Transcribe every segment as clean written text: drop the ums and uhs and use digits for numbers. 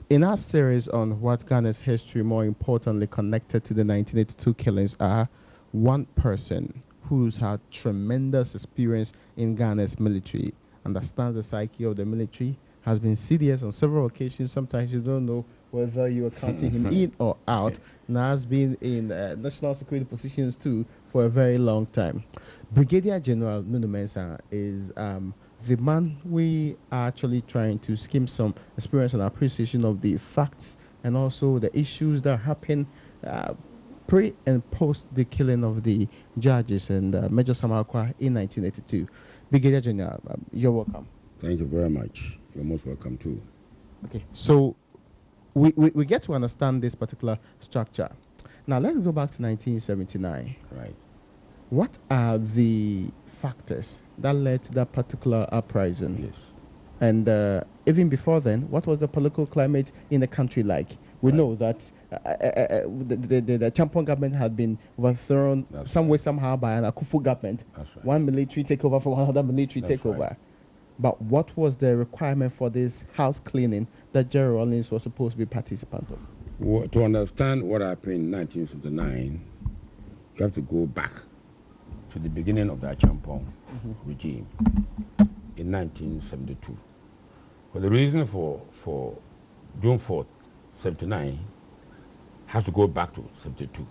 In our series on what Ghana's history, more importantly connected to the 1982 killings, are one person who's had tremendous experience in Ghana's military, understands the psyche of the military, has been CDS on several occasions. Sometimes you don't know whether you are counting him in or out, and has been in national security positions too for a very long time. Brigadier General Nunoo Mensah is the man we are actually trying to skim some experience and appreciation of the facts and also the issues that happened pre and post the killing of the judges and Major Samakwa in 1982. Brigadier General, you're welcome. Thank you very much. You're most welcome too. Okay, so we get to understand this particular structure. Now let's go back to 1979. Right. What are the factors that led to that particular uprising? Yes. And even before then, what was the political climate in the country like? We know that the Champon government had been overthrown some way, somehow by an Akufu government. That's right. One military takeover from another military takeover. Right. But what was the requirement for this house cleaning that Jerry Rawlings was supposed to be participant of? Well, to understand what happened in 1979, you have to go back to the beginning of the Champon regime in 1972. Well, the reason for June 4th, 79 has to go back to 72,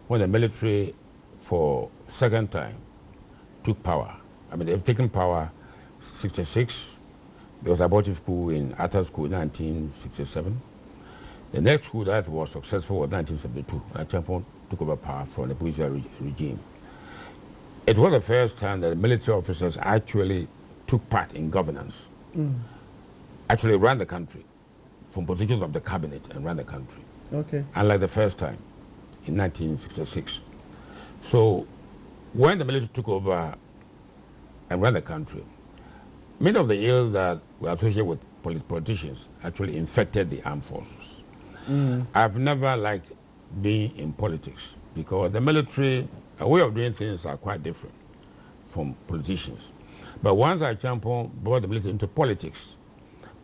when the military, for second time, took power. I mean, they've taken power 66. There was abortive coup in Atta School in 1967. The next coup that was successful was 1972, when Champon took over power from the Militiamen regime. It was the first time that military officers actually took part in governance, actually ran the country from positions of the cabinet and ran the country. Okay. Unlike the first time in 1966. So when the military took over and ran the country, many of the ills that were associated with politicians actually infected the armed forces. I've never liked being in politics because the military, a way of doing things are quite different from politicians. But once Champon brought the military into politics,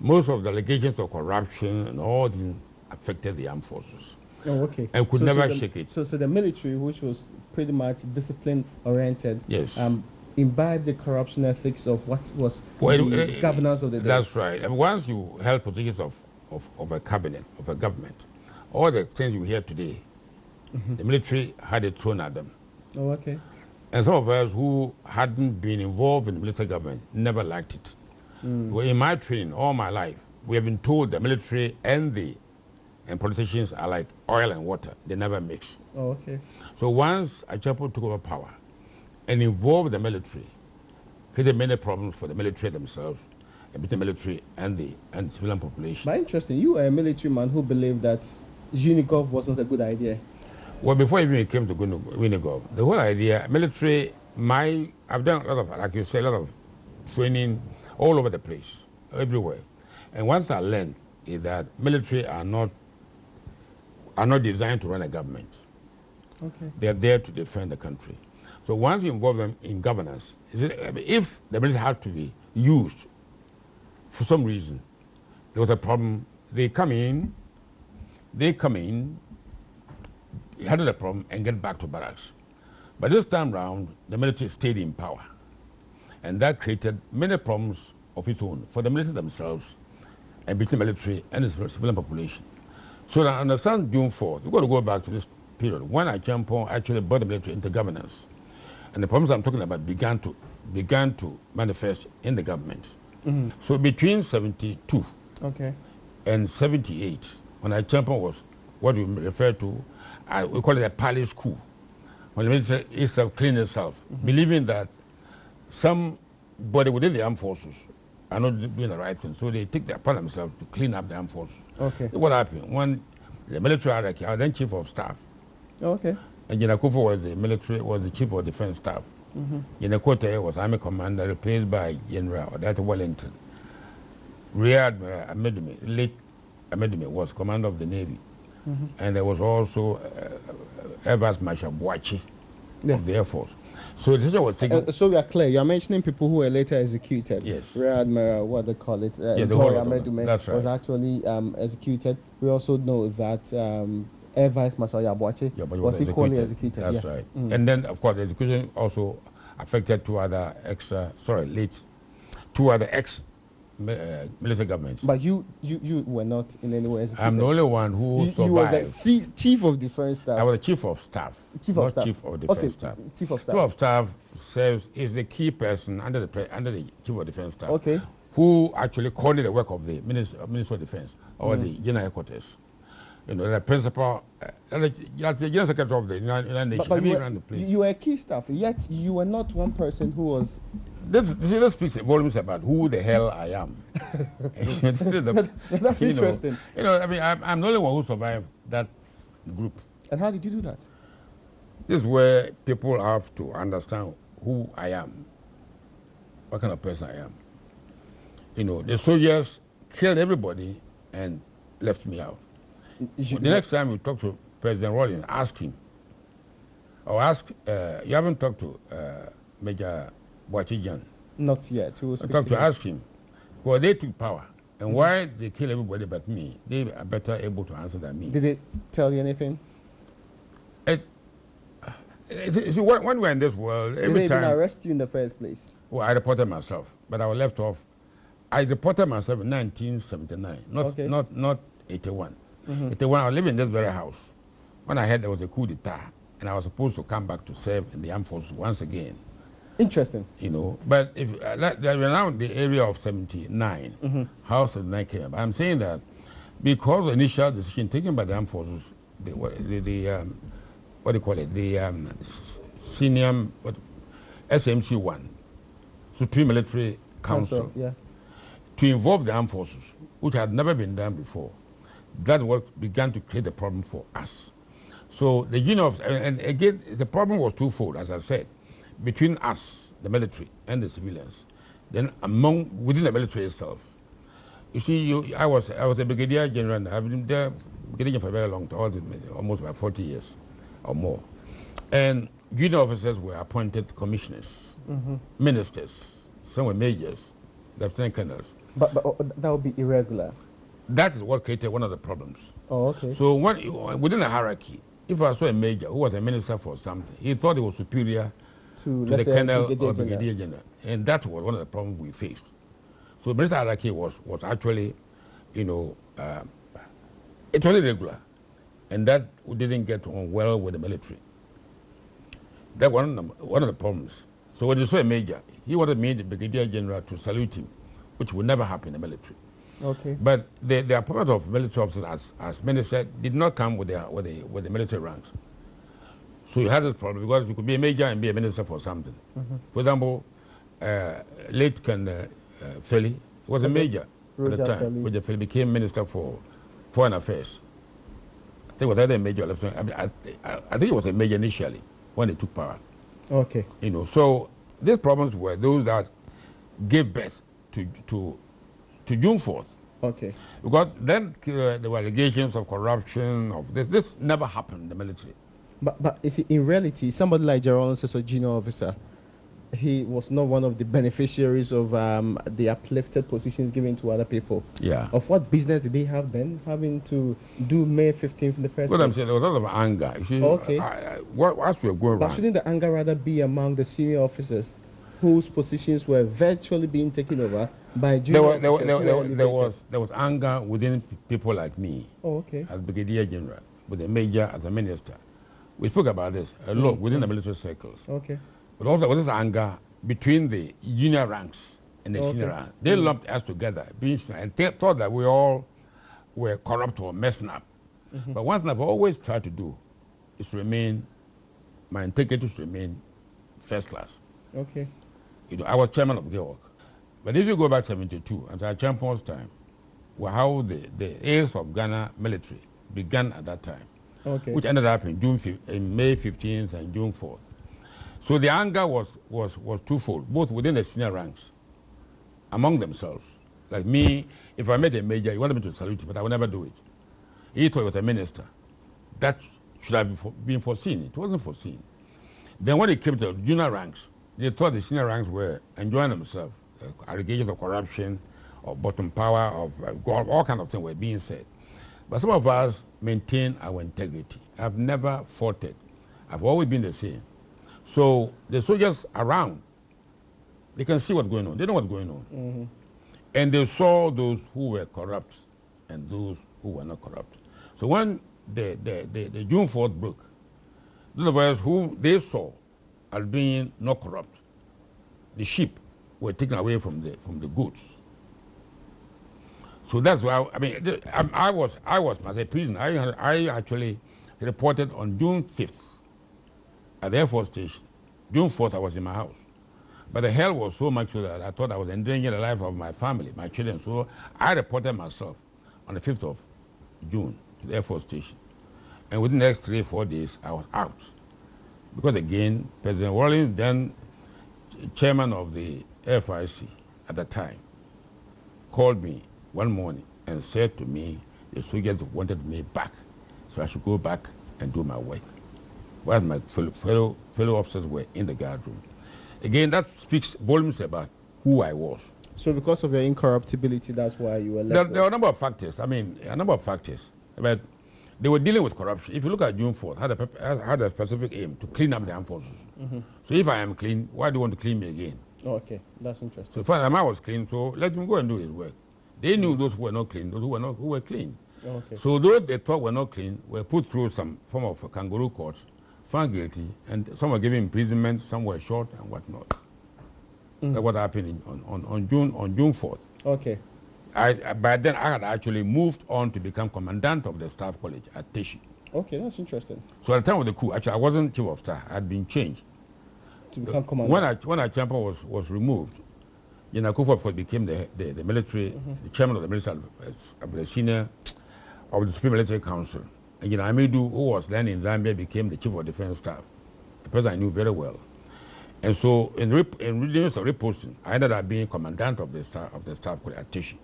most of the allegations of corruption and all things affected the armed forces. Oh, okay. And could never shake it. So the military, which was pretty much discipline-oriented, yes, imbibed the corruption ethics of what was the governance of the day. That's right. And once you held positions of a cabinet, of a government, all the things you hear today, the military had it thrown at them. Oh, okay. And some of us who hadn't been involved in the military government never liked it. Well, in my training, all my life, we have been told the military and politicians are like oil and water. They never mix. Oh, okay. So once Champon took over power and involved the military, created many problems for the military themselves, and between the military and the civilian population. But interesting, you were a military man who believed that Unigov wasn't a good idea. Well, before even it came to Unigov, the whole idea, military, I've done a lot of, like you say, a lot of training all over the place, everywhere. And once I learned is that military are not designed to run a government. Okay. They are there to defend the country. So once you involve them in governance, if the military had to be used for some reason, there was a problem. They come in, handle the problem and get back to barracks. But this time round, the military stayed in power. And that created many problems of its own for the military themselves and between the military and the civilian population. So to understand June 4th, we've got to go back to this period when Champon actually brought the military into governance. And the problems I'm talking about began to manifest in the government. So between 72 and 78, when Champon was what we refer to, we call it a palace coup, when the military itself cleaned itself, believing that somebody within the armed forces are not doing the right thing, so they take it upon themselves to clean up the armed forces. Okay. What happened? When the military hierarchy, I was then chief of staff. Okay. And General Kufu was the chief of defense staff. General Kote was army commander, replaced by General Odette Wellington. Rear Admiral Amedumi, late Amedumi, was commander of the Navy. And there was also Air Vice Marshal Boachi of the Air Force. So the decision was taken. So we are clear. You are mentioning people who were later executed. Yes. Rear Admiral, what they call it, Yeah, Joy Amedume that's right. was actually executed. We also know that Air Vice Marshal Yaboachi was equally executed. That's right. And then, of course, the execution also affected two other ex-military governments. But you were not in any way executed. I'm the only one who survived. You were the chief of defense staff. I was the chief of staff. Chief of staff. Chief of defense staff. Chief of staff. Chief of staff is the key person under the chief of defense staff. Okay. Who actually coordinated the work of the Minister of Defense or the General Headquarters. You know, the principal, the General Secretary of the United Nations. But you were a key staff, yet you were not one person who was. This speaks volumes about who the hell I am. That's interesting. You know, I mean, I'm the only one who survived that group. And how did you do that? This is where people have to understand who I am, what kind of person I am. You know, the soldiers killed everybody and left me out. The next time you talk to President Rawlings, ask him. Or ask, you haven't talked to Major Boachijan. Not yet. Ask him. Well, they took power. And why they kill everybody but me, they are better able to answer than me. Did they tell you anything? When we're in this world, every Did time... they even arrest you in the first place? Well, I reported myself, but I was left off. I reported myself in 1979, not 81. 81, I was living in this very house. When I heard there was a coup d'etat, and I was supposed to come back to serve in the armed forces once again. Interesting. You know, but if we're now in the area of 79, how 79 came up. I'm saying that because the initial decision taken by the armed forces, what do you call it? The senior SMC1, Supreme Military Council, to involve the armed forces, which had never been done before. That what began to create a problem for us. So the union and again, the problem was twofold, as I said, between us, the military, and the civilians. Then within the military itself. You see, I was a brigadier general. I've been there brigadier for a very long time, almost about 40 years or more. And junior officers were appointed commissioners, ministers, some were majors, lieutenant colonels. But that would be irregular. That is what created one of the problems. Oh, okay. So within a hierarchy, if I saw a major who was a minister for something, he thought he was superior to the colonel or brigadier general. And that was one of the problems we faced. So military hierarchy was actually, you know, it's only irregular. And that we didn't get on well with the military. That was one of the problems. So when you saw a major, he wanted me, the brigadier general, to salute him, which would never happen in the military. Okay. But the appointment of military officers, as many said, did not come with the military ranks. So you had this problem because you could be a major and be a minister for something. For example, late Colonel Feli was a major at the time. Roger Feli became minister for foreign affairs. I think it was either a major or lieutenant. I think it was a major initially when they took power. Okay. You know, so these problems were those that gave birth to June 4th. Okay. Because then there were allegations of corruption, of this. This never happened in the military. But you see, in reality, somebody like General as a junior officer, he was not one of the beneficiaries of the uplifted positions given to other people. Yeah. Of what business did they have then, having to do May 15th in the first What place? I'm saying, there was a lot of anger. You see, okay. As we were going But shouldn't the anger rather be among the senior officers whose positions were virtually being taken over by junior officers? There was anger within people like me. Oh, okay. As brigadier general, with a major as a minister. We spoke about this a lot within the military circles. Okay. But also there was this anger between the junior ranks and the senior ranks. They lumped us together, and they thought that we all were corrupt or messing up. But one thing I've always tried to do is to remain, my integrity is to remain first class. Okay. You know, I was chairman of GEOC. But if you go back 72, at our champion's time, well, how the heirs of Ghana military began at that time. Okay. Which ended up in May 15th and June 4th. So the anger was twofold, both within the senior ranks, among themselves. Like me, if I met a major, he wanted me to salute him, but I would never do it. He thought he was a minister. That should have been foreseen. It wasn't foreseen. Then when it came to junior ranks, they thought the senior ranks were enjoying themselves. Allegations of corruption, of bottom power, of all kinds of things were being said. But some of us maintain our integrity. I've never fought it. I've always been the same. So the soldiers around, they can see what's going on. They know what's going on. And they saw those who were corrupt and those who were not corrupt. So when the June 4th broke, those of us who they saw as being not corrupt, the sheep were taken away from the goats. So that's why I was as a prisoner. I actually reported on June 5th at the Air Force Station. June 4th I was in my house. But the hell was so much so that I thought I was endangering the life of my family, my children. So I reported myself on the 5th of June to the Air Force Station. And within the next 3 or 4 days, I was out. Because again, President Rawlings, then chairman of the FRC at the time, called me one morning and said to me, the soldiers wanted me back, so I should go back and do my work. While my fellow officers were in the guard room. Again, that speaks volumes about who I was. So because of your incorruptibility, that's why you were left? There were a number of factors. But they were dealing with corruption. If you look at June 4th, had a specific aim to clean up the armed forces. So if I am clean, why do you want to clean me again? Oh, okay, that's interesting. So first time I was clean, so let him go and do his work. They knew those who were not clean, those who were clean. Oh, okay. So those they thought were not clean were put through some form of kangaroo courts, found guilty, and some were given imprisonment, some were shot and whatnot. That's what happened on June 4th. Okay. By then I had actually moved on to become commandant of the staff college at Teshi. Okay, that's interesting. So at the time of the coup, actually I wasn't chief of staff. I had been changed to become commandant. When our champion was removed, General Kufuor became the military, the chairman of the military, of the senior of the Supreme Military Council. And Amidu, who was then in Zambia, became the chief of defense staff. The person I knew very well. And so in reading of reposting, I ended up being commandant of the staff college at Teshi.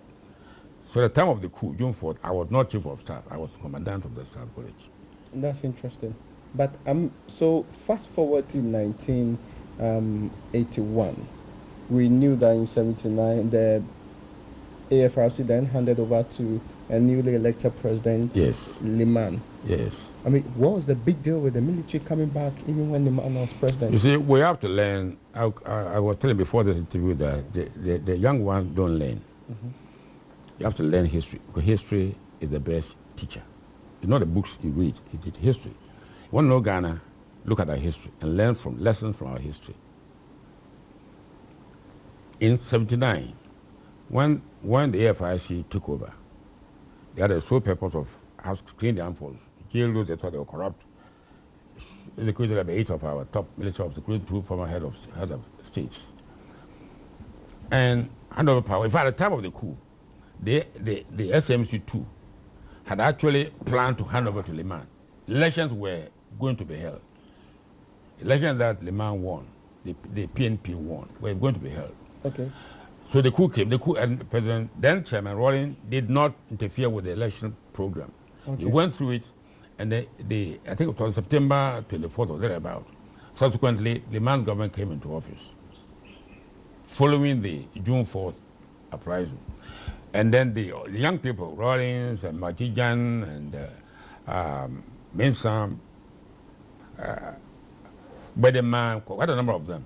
So at the time of the coup, June 4th, I was not chief of staff. I was commandant of the staff college. That's interesting. But so fast forward to 1981. We knew that in 79, the AFRC then handed over to a newly elected president, yes, Liman. Yes. I mean, what was the big deal with the military coming back even when Liman was president? You see, we have to learn. I was telling before this interview that the young ones don't learn. You have to learn history, because history is the best teacher. It's not the books you read, it's history. You want to know Ghana, look at our history and learn from lessons from our history. In 79, when the AFRC took over, they had a sole purpose of cleaning the armed forces, jail those they thought they were corrupt. They created about 8 of our top military officers, including 2 former head of states. And hand over power. In fact, at the time of the coup, the SMC2 had actually planned to hand over to Liman. Elections were going to be held. Elections that Liman won, the PNP won, were going to be held. Okay. So the coup came. The coup, and President then Chairman Rawlings did not interfere with the election program. Okay. He went through it, and I think it was September 24th or thereabout. Subsequently, Liman's government came into office, following the June 4th uprising. And then the young people, Rawlings and Matijan and Mensah, Bedeman, quite a number of them,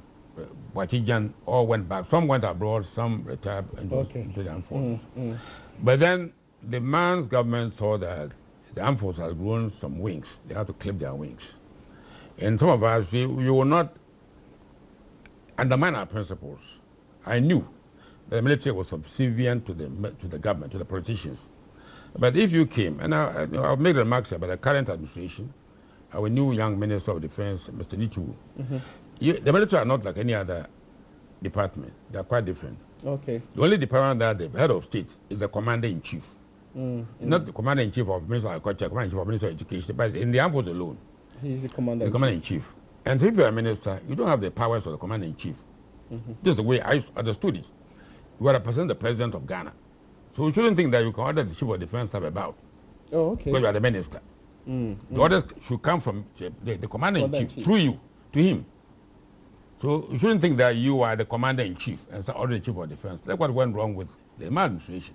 Matijan, all went back. Some went abroad, some retired into the armed forces. But then the man's government thought that the armed forces had grown some wings. They had to clip their wings. And some of us, you will not undermine our principles. I knew the military was subservient to the government, to the politicians. But if you came, and I'll make remarks about the current administration, our new young Minister of Defense, Mr. Nichu, the military are not like any other department. They are quite different. Okay. The only department that the head of state is the commander-in-chief. Not the commander-in-chief of Minister of Agriculture, commander-in-chief of Minister of Education, but in the armed forces alone. He's the commander-in-chief. The commander-in-chief. And if you're a minister, you don't have the powers of the commander-in-chief. This is the way I understood it. You are representing the president of Ghana. So you shouldn't think that you can order the chief of defense staff about. Oh, okay. Because you are the minister. The orders should come from the commander-in-chief through you to him. So you shouldn't think that you are the commander-in-chief and order the chief of defense. That's what went wrong with the administration.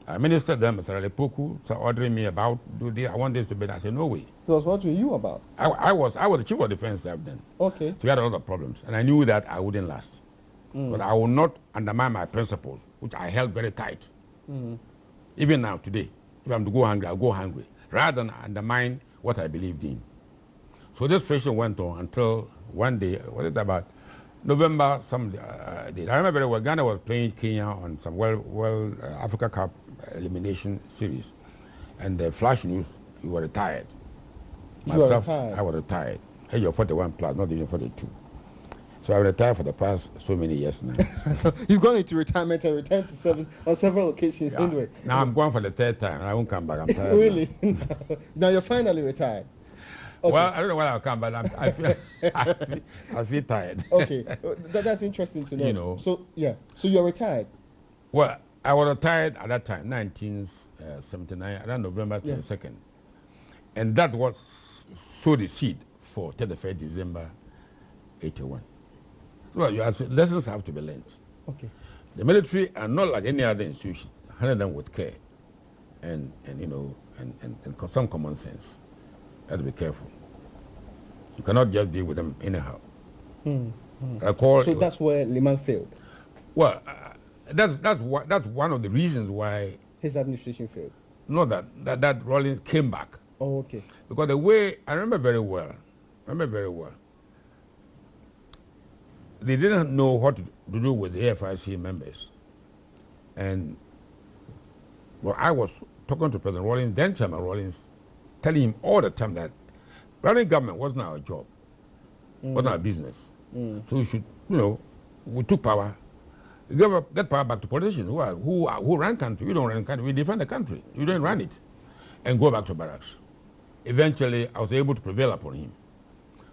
I ministered them, Mr. Lepoku, ordering me about, do this, I want this to be done. I said, no way. He was watching you about? I was the chief of defense then. Okay. So we had a lot of problems. And I knew that I wouldn't last. But I will not undermine my principles, which I held very tight. Even now, today, if I'm to go hungry, I'll go hungry, rather than undermine what I believed in. So this friction went on until one day, what is it about? November, some day. I remember very well, Ghana was playing Kenya on some Africa Cup elimination series. And the flash news, you were retired. Myself, I was retired. Hey, you're 41 plus, not even 42. So I retired for the past so many years now. You've gone into retirement and returned to service on several occasions anyway. Now I'm going for the third time. I won't come back. I'm tired. Really? Now you're finally retired. Okay. Well, I don't know when I'll come, but I feel tired. Okay, that's interesting to know. You know. So yeah, so you're retired. Well, I was retired at that time, 1979, around November 22nd, and that was sowed the seed for 31st December 81. Well, you ask, lessons have to be learned. Okay. The military are not like any other institution. Handle them with care, and some common sense. You have to be careful. You cannot just deal with them anyhow. So that's where Liman failed. Well, that's one of the reasons why his administration failed. No, that Rawlings came back. Oh, okay. Because the way I remember very well, they didn't know what to do with the AFIC members, and well, I was talking to President Rawlings, then Chairman Rawlings, telling him all the time that running government wasn't our job, wasn't our business. So we should, we took power, get power back to politicians who run country. We don't run country, we defend the country. You don't run it, and go back to barracks. Eventually, I was able to prevail upon him.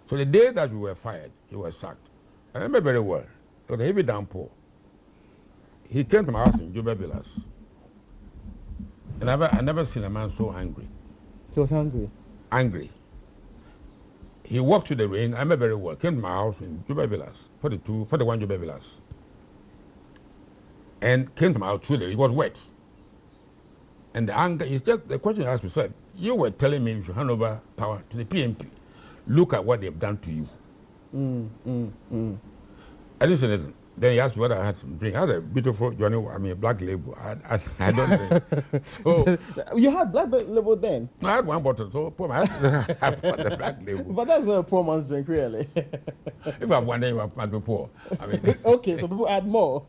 So the day that we were fired, he was sacked. I remember very well. It was a heavy downpour. He came to my house in Juba Villas. And I never seen a man so angry. He was hungry? Angry. He walked through the rain, I remember very well, came to my house in Juba Villas, 41 Juba Villas. And came to my house through the rain, it was wet. And the anger, it's just, the question I asked me, said, you were telling me you should hand over power to the PMP. Look at what they've done to you. I didn't say anything. Then he asked me what I had to drink. I had a beautiful black label. I don't drink. So, you had black label then? No, I had one bottle. So I had the black label. But that's not a poor man's drink, really. If I have one day, I might be poor. Okay, so people add more.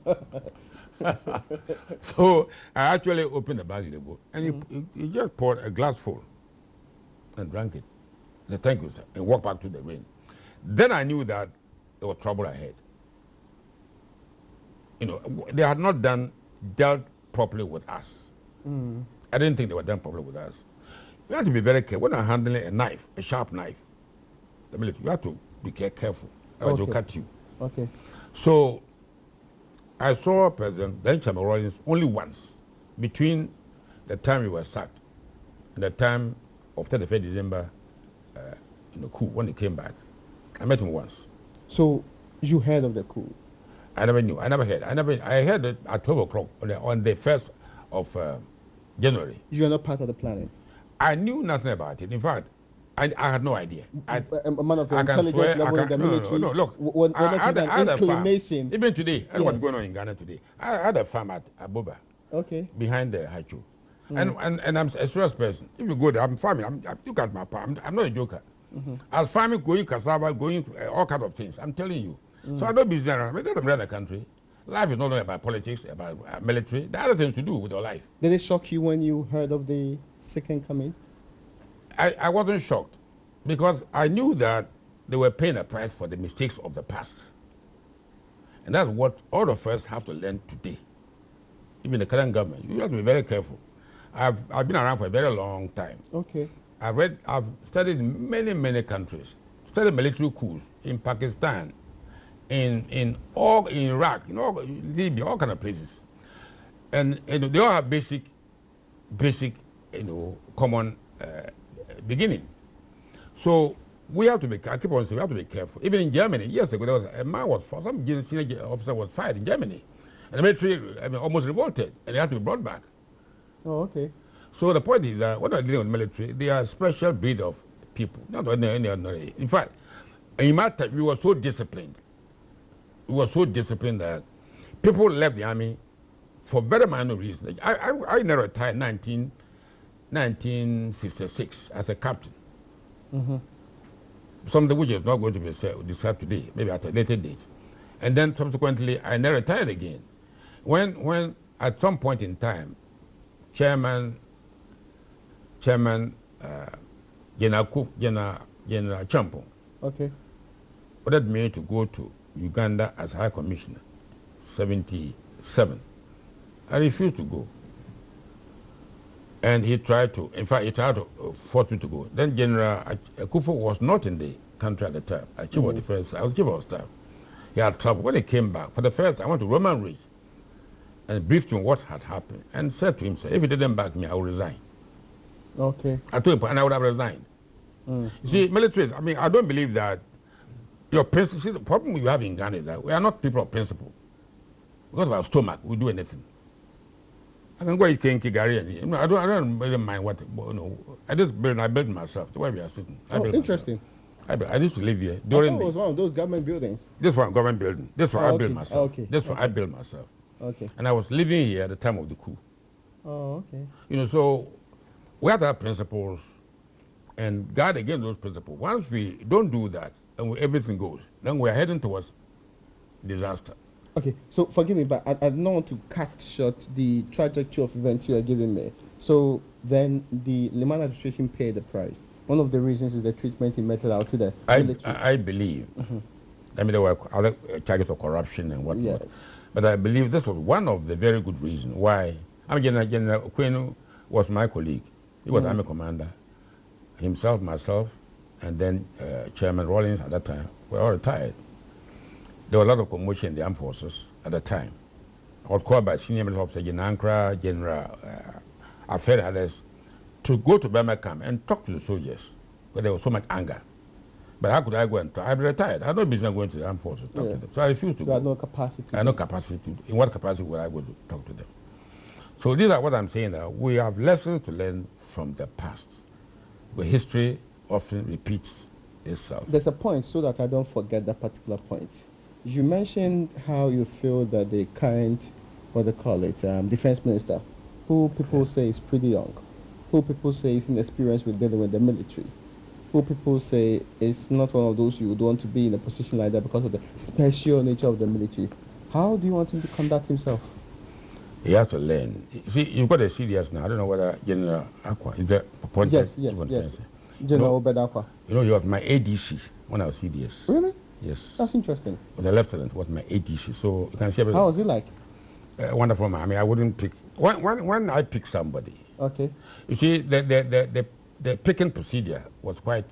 So I actually opened the black label, and he just poured a glass full and drank it. I said, thank you, sir, and walked back to the rain. Then I knew that there was trouble ahead. They had not dealt properly with us. I didn't think they were done properly with us. You have to be very careful. When you're handling a knife, a sharp knife, the military, you have to be careful. Otherwise, they'll cut you. Okay. So I saw President then Chairman Rawlings only once between the time he was sacked and the time of 31st December coup, when he came back. I met him once. So you heard of the coup? I never knew. I never heard. I heard it at 12 o'clock on the 1st of January. You are not part of the planning? I knew nothing about it. In fact, I had no idea. A man of intelligence level in the military. No, look. I had an inclination. Even today, that's what's going on in Ghana today. I had a farm at Aboba. Okay. Behind the Hacho. And I'm a serious person. If you go there, I'm farming. Look at my farm. I'm not a joker. I'm farming, going cassava, going all kinds of things. I'm telling you. So I don't business around. I don't run the country. Life is not only about politics, about military. There are other things to do with your life. Did it shock you when you heard of the second coming? I wasn't shocked because I knew that they were paying a price for the mistakes of the past. And that's what all of us have to learn today. Even the current government, you have to be very careful. I've been around for a very long time. Okay. I've studied in many countries, studied military coups in Pakistan, in Iraq, Libya, all kind of places. And they all have basic, common beginning. So we have to be, I keep on saying, we have to be careful. Even in Germany, years ago, there was a man some senior officer was fired in Germany. And the military, almost revolted, and they had to be brought back. Oh, okay. So the point is that when we're dealing with the military, they are a special breed of people, not any ordinary. In fact, in my time, we were so disciplined. We were so disciplined that people left the army for very minor reasons. I never retired in 1966 as a captain. Something which is not going to be decided today, maybe at a later date. And then subsequently, I never retired again. When at some point in time, Chairman General Champong, okay, ordered me to go to Uganda as High Commissioner, 77. I refused to go. And he tried to force me to go. Then General Akufo was not in the country at the time. I was chief of staff. He had trouble. When he came back, for the first, I went to Roman Ridge and briefed him what had happened and said to him, if he didn't back me, I will resign. Okay. I told him, and I would have resigned. You see, military, I don't believe that your principle, see, the problem you have in Ghana is that we are not people of principle. Because of our stomach, we do anything. I can go eat Kinkigari and I don't really mind what, I built myself, the way we are sitting. Interesting. I used to live here. I thought it was one of those government buildings. This one, government building. This one, I built myself. Okay. This one, I built myself. Okay. And I was living here at the time of the coup. Oh, okay. So we have to have principles and guard against those principles. Once we don't do that and everything goes, then we are heading towards disaster. Okay, so forgive me, but I don't want to cut short the trajectory of events you are giving me. So then the Liman administration paid the price. One of the reasons is the treatment he meted out to the military. I believe. I mean, there were other charges of corruption and whatnot. Yes. But I believe this was one of the very good reasons why. General Okwenu was my colleague. He was Army commander. Himself, myself, and then Chairman Rawlings at that time were all retired. There was a lot of commotion in the armed forces at the time. I was called by senior military officer General Ankra, General Affair, others, to go to Burma camp and talk to the soldiers because there was so much anger. But how could I go and talk? I'm retired. I had no business going to the armed forces to talk to them. So I refused to go. You had no capacity. I had no capacity. In what capacity would I go to talk to them? So these are what I'm saying now. We have lessons to learn from the past, where history often repeats itself. There's a point, so that I don't forget that particular point. You mentioned how you feel that the current, defense minister, who people say is pretty young, who people say is inexperienced with dealing with the military, who people say is not one of those you would want to be in a position like that because of the special nature of the military. How do you want him to conduct himself? He has to learn. See, you've got a CDS now. I don't know whether General Aqua is there. Yes. General Obed Aqua. He was my ADC when I was CDS. Really? Yes. That's interesting. The lieutenant was my ADC, so you can see everything. How was he like? Wonderful man. I wouldn't pick. When I pick somebody, okay. You see, the picking procedure was quite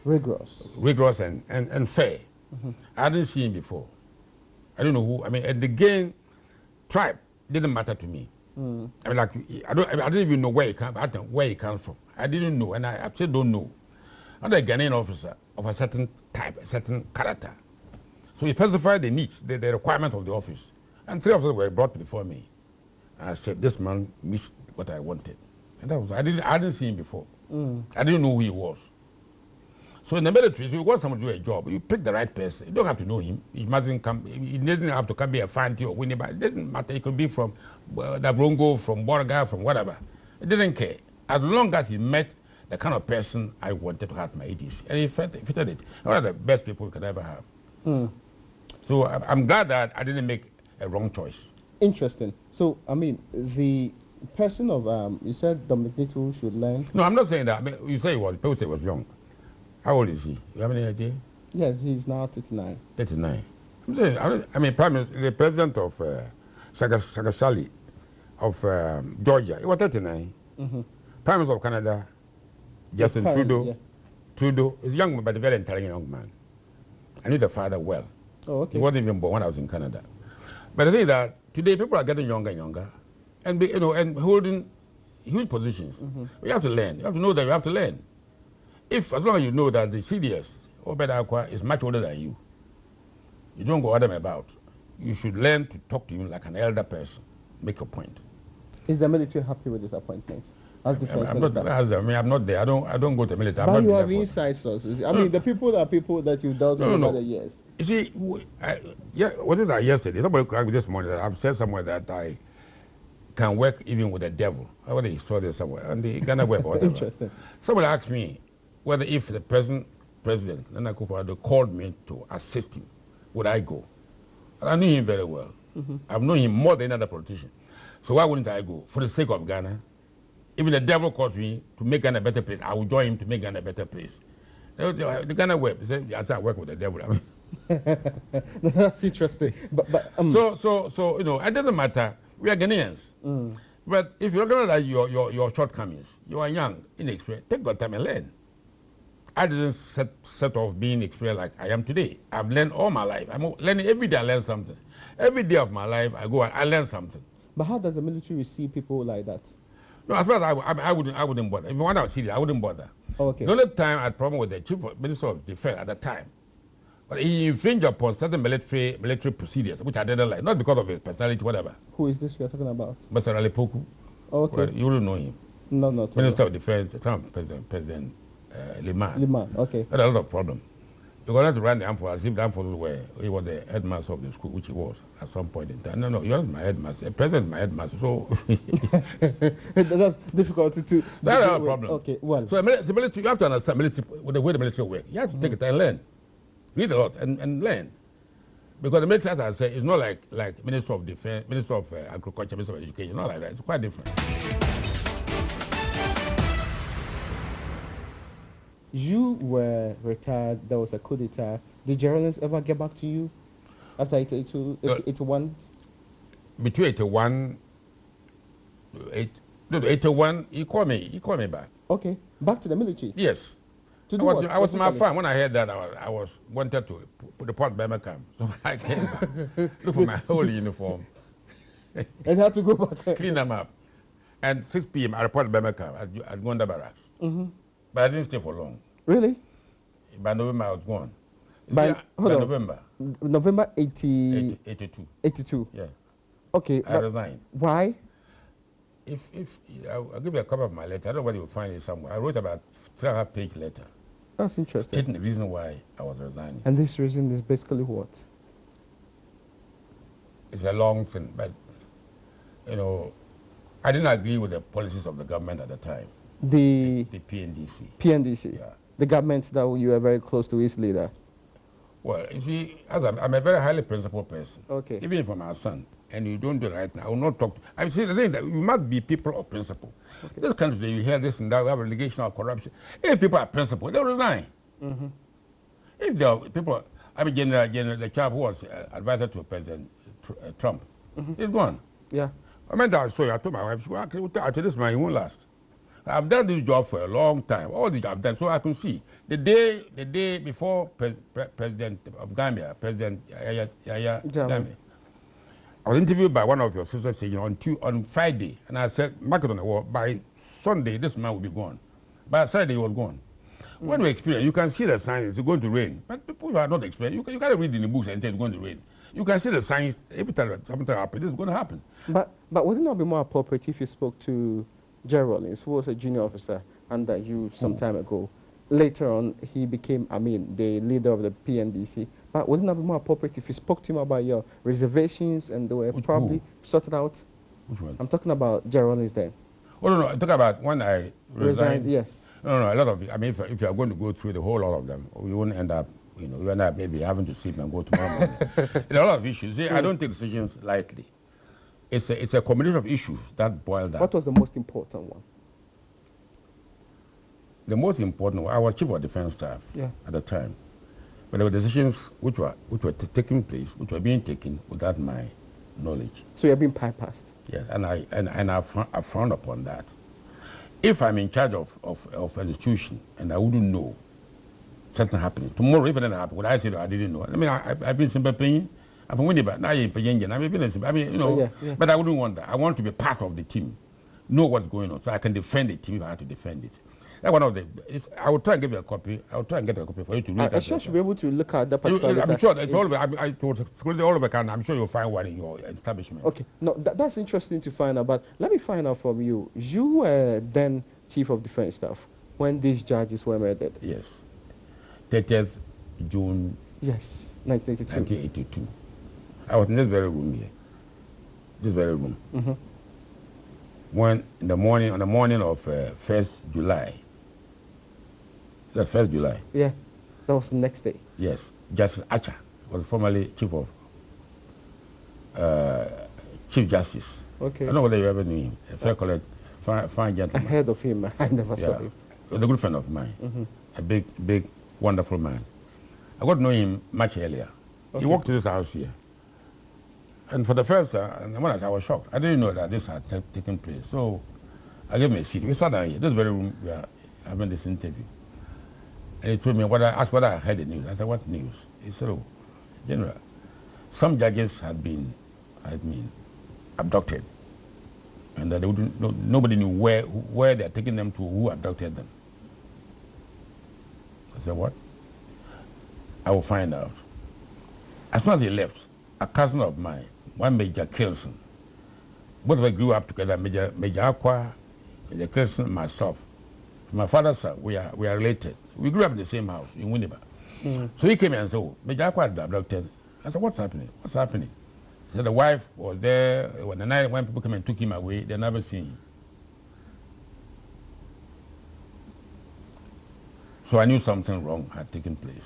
rigorous and fair. I didn't see him before. I don't know who. The game tribe didn't matter to me. I didn't even know where he comes from. I didn't know, and I still don't know. I'm a Ghanaian officer of a certain type, a certain character. So he specified the needs, the requirement of the office. And 3 officers were brought before me. And I said, this man missed what I wanted. And that was, I didn't see him before. I didn't know who he was. So in the military, if you want someone to do a job, you pick the right person. You don't have to know him. He doesn't have to come be a fancy or winning, but it doesn't matter. He could be from Dabrongo, from Borga, from whatever. It didn't care. As long as he met the kind of person I wanted to have my ADC. And he fitted it. One of the best people you could ever have. So I'm glad that I didn't make a wrong choice. Interesting. So, the person of, you said Dominic Nito should learn. No, I'm not saying that. You say people say he was young. How old is he? You have any idea? Yes, he's now 39. 39. I'm saying, Prime Minister, the president of Sakashali of Georgia, he was 39. Prime Minister of Canada, Justin Trudeau. Yeah. Trudeau is a young man, but a very intelligent young man. I knew the father well. Oh, okay. He wasn't even born when I was in Canada. But the thing is that today people are getting younger and younger, and holding huge positions. You have to learn. You have to know that you have to learn. as long as you know that the CDS, Obed Aqua, is much older than you, you don't go them about. You should learn to talk to him like an elder person. Make a point. Is the military happy with this appointment? As defense I'm minister? I'm not there. I don't go to the military. But you have inside sources. I mean, the people are people that you've dealt with over the years. You see, what did I yesterday? Nobody cried me this morning. I've said somewhere that I can work even with the devil. I already saw this somewhere on the Ghana web or whatever. Interesting. Somebody asked me whether if the President Nana Akufo-Addo called me to assist him, would I go? And I knew him very well. I've known him more than any other politician. So why wouldn't I go? For the sake of Ghana. Even the devil calls me to make Ghana a better place. I will join him to make Ghana a better place. The Ghana web, they said, I work with the devil. That's interesting. So it doesn't matter. We are Ghanaians. But if you recognize your shortcomings, you are young, inexperienced, take your time and learn. I didn't set off being experienced like I am today. I've learned all my life. I'm learning every day. I learn something. Every day of my life, I go and I learn something. But how does the military receive people like that? No, as far as I wouldn't bother. If you want to see it, I wouldn't bother. Okay. The only time I had problem with the Chief Minister of Defense at the time, but he infringed upon certain military procedures, which I didn't like, not because of his personality, whatever. Who is this you're talking about? Mr. Alipoku. Okay. Well, you don't know him. No. Minister of Defense, President Liman, okay. Had a lot of problem. He wanted to run the armed forces as if the armed forces were, he was the headmaster of the school, which he was at some point in time. No, you're not my headmaster. The president is my headmaster, so... That's difficult to... That's not a problem. Okay, well... So the military, you have to understand the way the military works. You have to take it and learn. Read a lot and learn. Because the military, as I say, is not like Minister of Defense, Minister of Agriculture, Minister of Education, not like that. It's quite different. You were retired, there was a coup d'etat. Did Geraldines ever get back to you after 81? Between 81, 81, he called me back. Okay, back to the military? Yes. To do what? I was in my farm. When I heard that, I was wanted to report Birmingham. So I came back, look for my whole uniform. And had to go back. Clean them up. And 6 p.m. I reported Birmingham at Gonda Barracks. But I didn't stay for long. Really? By November, I was gone. By November. November 82. 82? Yeah. Okay. I resigned. Why? I'll give you a copy of my letter. I don't know whether you'll find it somewhere. I wrote about 3.5-page letter. That's interesting. Stating the reason why I was resigning. And this reason is basically what? It's a long thing, but, I didn't agree with the policies of the government at the time. The PNDC. PNDC? Yeah. The government that you were very close to its leader? Well, you see, as I'm a very highly principled person. Okay. Even for my son, and you don't do it right now, I will not talk to... I see the thing that you must be people of principle. Okay. This country, you hear this and that, we have allegation of corruption. If people are principled, they'll resign. If there are people... I mean, the chap who was advisor to President Trump, he's gone. Yeah. I meant that, so I told my wife, I tell this man, he won't last. I've done this job for a long time, all the job I've done, so I can see. The day before President of Gambia, President Yaya Jammeh, I was interviewed by one of your sisters saying on Friday, and I said, mark it on the wall, by Sunday, this man will be gone. By Saturday, he was gone. When we experience, you can see the signs, it's going to rain. But people who are not experienced, you can't read in the books and say it's going to rain. You can see the signs, every time something happens, it's going to happen. But wouldn't it be more appropriate if you spoke to Geraldines, who was a junior officer under you some time ago? Later on, he became, the leader of the PNDC. But wouldn't it be more appropriate if you spoke to him about your reservations and they were probably sorted out? Which one? I'm talking about Geraldines then. Oh, no, I'm talking about when I resigned. Yes. No, a lot of it. I mean, if you are going to go through the whole lot of them, you won't end up, you end up maybe having to sleep and go tomorrow morning. There are a lot of issues. See, I don't take decisions lightly. It's a combination of issues that boil down. What was the most important one? The most important one, I was chief of defense staff at the time. But there were decisions which were taking place, which were being taken without my knowledge. So you're being bypassed? Yes, and I frown upon that. If I'm in charge of an institution and I wouldn't know something happening, tomorrow if it didn't happen, would I say that I didn't know? I mean, I've been simple paying. I'm winning, but now you're paying. But I wouldn't want that. I want to be part of the team, know what's going on, so I can defend the team if I have to defend it. That's one of the. I will try and give you a copy. I will try and get a copy for you to read. I sure should be able to look at that particular letter. I'm sure it's all over. I told security all over Canada. I'm sure you'll find one in your establishment. Okay, no, that's interesting to find out. But let me find out from you. You were then Chief of Defence Staff when these judges were murdered. Yes, 30th June. Yes, 1982. 1982. I was in this very room here. This very room. When in the morning, on the morning of 1st July. The 1st July. Yeah, that was the next day. Yes, Justice Archer was formerly Chief Justice. Okay. I don't know whether you ever knew him. A fair collect, fine gentleman. I heard of him. I never saw him. He was a good friend of mine. A big, wonderful man. I got to know him much earlier. Okay. He walked to this house here. And for the first time, when I was shocked. I didn't know that this had taken place. So I gave him a seat. We sat down here. This very room we are having this interview. And he told me asked whether I heard the news. I said, what news? He said, oh, General, some judges had been abducted. And that nobody knew where they're taking them to, who abducted them. I said, what? I will find out. As soon as he left, a cousin of mine, one Major Kilson, both of us grew up together, Major Aqua, Major Kilson, and myself. My father's son, we are related. We grew up in the same house in Winneba. So he came here and said, oh, Major Aqua had been abducted. I said, what's happening? What's happening? He said the wife was there. When the night when people came and took him away, they never seen him. So I knew something wrong had taken place.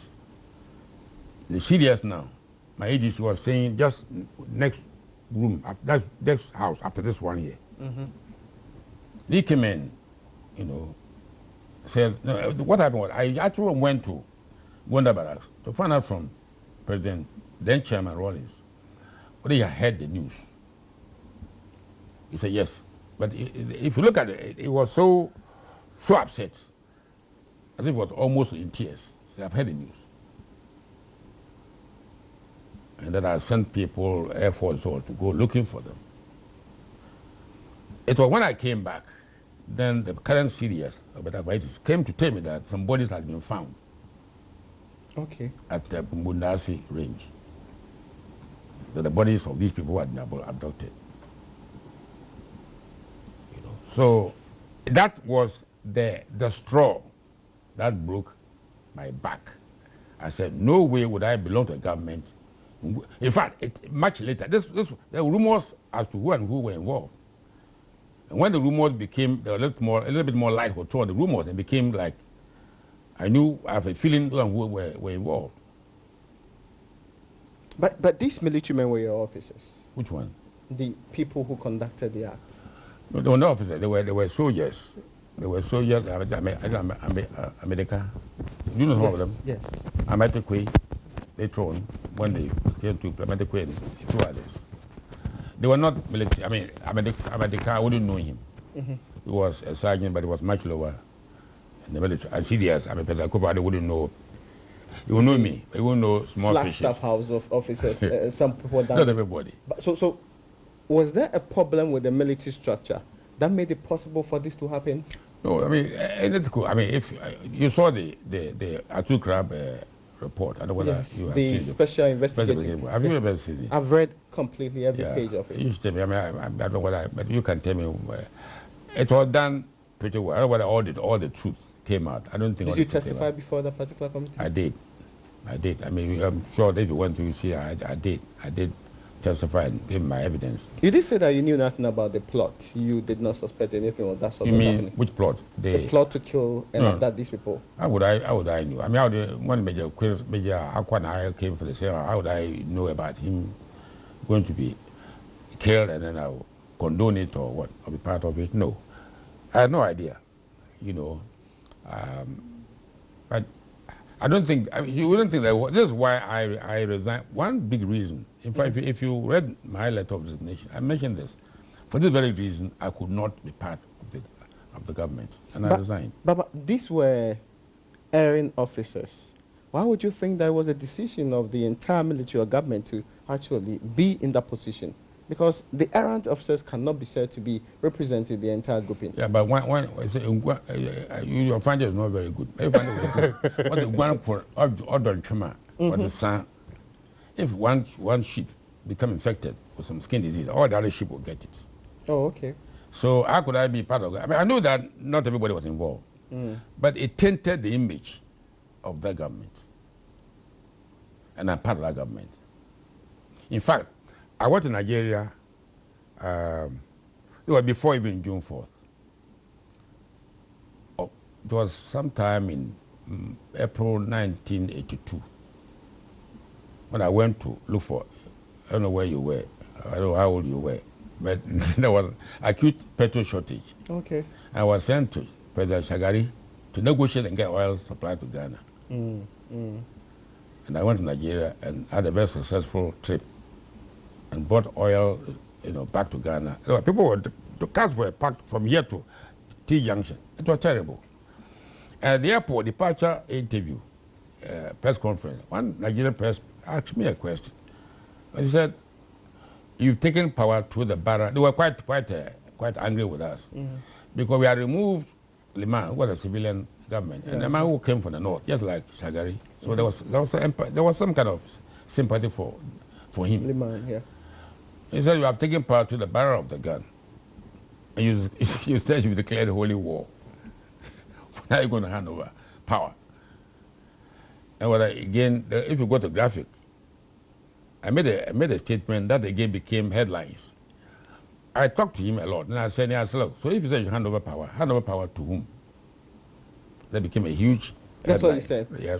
The CDS now, my ADC was saying just next room, that's next house after this one here. He came in, said, no, what happened was, I actually went to Gonda Barracks to find out from President, then Chairman Rawlings, whether he had heard the news. He said yes. But if you look at it, he was so upset. I think he was almost in tears. He said, I've heard the news. And then I sent people, Air Force, all to go looking for them. It was when I came back, then the current CDS of Reparations came to tell me that some bodies had been found. Okay. At the Bumbundasi range. That the bodies of these people had been abducted. So that was the straw that broke my back. I said, no way would I belong to a government. In fact, much later, there were rumors as to who and who were involved. And when the rumors became a little bit more light was thrown on the rumors, it became like I have a feeling who and who were involved. But these militiamen were your officers. Which one? The people who conducted the act. No, they were not officers. They were soldiers. They were soldiers. America. Do you know some of them? Yes. Amatekwe. They thrown when they came to Amatekwe and a few others. They were not military. I mean, America, I wouldn't know him. He was a sergeant, but he was much lower in the military. And CDS, I wouldn't know. You will know me, but you won't know small fishes. Staff house of officers, some people down. Not everybody. So, was there a problem with the military structure that made it possible for this to happen? No, I mean, if you saw the Atu Crab report, I don't know whether you have seen the special investigative. Have you ever seen it? I've read completely every page of it. You should tell me. I don't know whether, but you can tell me. It was done pretty well. I don't know whether all the truth came out. I don't think. Did you testify before that particular committee? I did. I mean, I'm sure that if you went to see, I did testify and give my evidence. You did say that you knew nothing about the plot. You did not suspect anything of that sort of happening. You mean which plot? The plot to kill and abduct these people. How would I know? I mean, when Major Aqua and I came for the same, how would I know about him going to be killed and then I'll condone it or what? Or be part of it? No. I had no idea, But I don't think, you wouldn't think that, this is why I resigned. One big reason, in fact, if you read my letter of resignation, I mentioned this. For this very reason, I could not be part of the government, and I resigned. But these were erring officers. Why would you think there was a decision of the entire military or government to actually be in that position? Because the errant officers cannot be said to be representing the entire grouping. Yeah, but your finding is not very good. What the one for other trauma or the sun, if one sheep become infected with some skin disease, all the other sheep will get it. Oh, okay. So how could I be part of that? I mean, I know that not everybody was involved, but it tainted the image of the government, and I'm part of that government. In fact, I went to Nigeria. It was before even June 4th. Oh, it was sometime in April 1982 when I went to look for, I don't know where you were, I don't know how old you were, but there was acute petrol shortage. Okay. I was sent to President Shagari to negotiate and get oil supply to Ghana. And I went to Nigeria and had a very successful trip and brought oil, back to Ghana. People were, the cars were packed from here to T Junction. It was terrible. At the airport, departure interview, press conference, one Nigerian press asked me a question. He said, "You've taken power through the barra." They were quite angry with us because we had removed Liman, who was a civilian government, and the man who came from the north, just like Shagari. So there was some kind of sympathy for him. Liman, yeah. He said, "You have taken power to the barrel of the gun. And you said you declared holy war. When are you going to hand over power?" And again, if you go to graphic, I made a statement that again became headlines. I talked to him a lot, and I said, "Look, so if you say you hand over power to whom?" That became a huge That's headline. what you said? Yeah,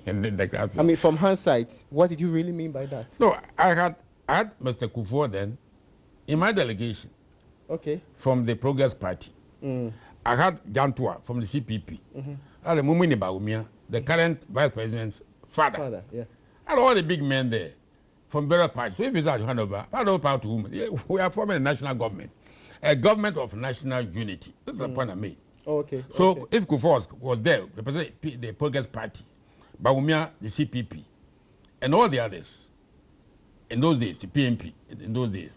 and then the graphic. I mean, from hindsight, what did you really mean by that? No, I had Mr. Kufuor then in my delegation. Okay. From the Progress Party. I had Jantua from the CPP. I had Mumini Baumia, the current vice president's father. Yeah. I had all the big men there from various parties. So if you say hand over power to whom? We are forming a national government, a government of national unity. That's the point I made. Oh, okay. So if Kufuor was there, representing the Progress Party, Baumia, the CPP, and all the others, in those days, the PNP, in those days,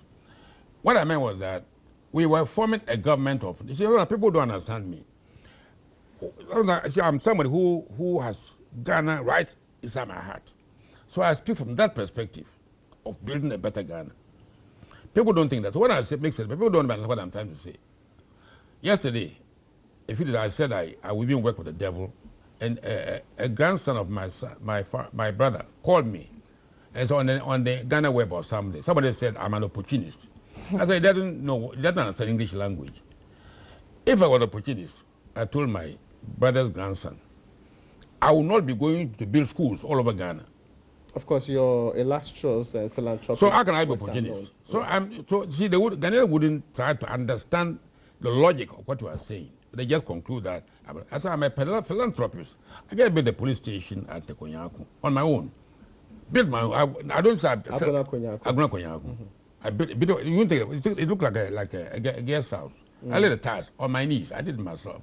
what I meant was that we were forming a government of. You see, people don't understand me. I'm somebody who has Ghana right inside my heart. So I speak from that perspective of building a better Ghana. People don't think that. So when I say makes sense, people don't understand what I'm trying to say. Yesterday, I said I will even work with the devil, and a grandson of my brother called me, and so on the Ghana web or something, somebody said I'm an opportunist. I said, he doesn't understand English language. If I was an opportunist, I told my brother's grandson, I will not be going to build schools all over Ghana. Of course, you're illustrious and philanthropic. So how can I be opportunist? So Ghanaians wouldn't try to understand the logic of what you are saying. They just conclude that I said I'm a philanthropist. I can build a police station at Konyaku on my own. Build my own. I don't say Agona Konyaku. I built it looked like a guest house. I laid the tiles on my knees. I did it myself.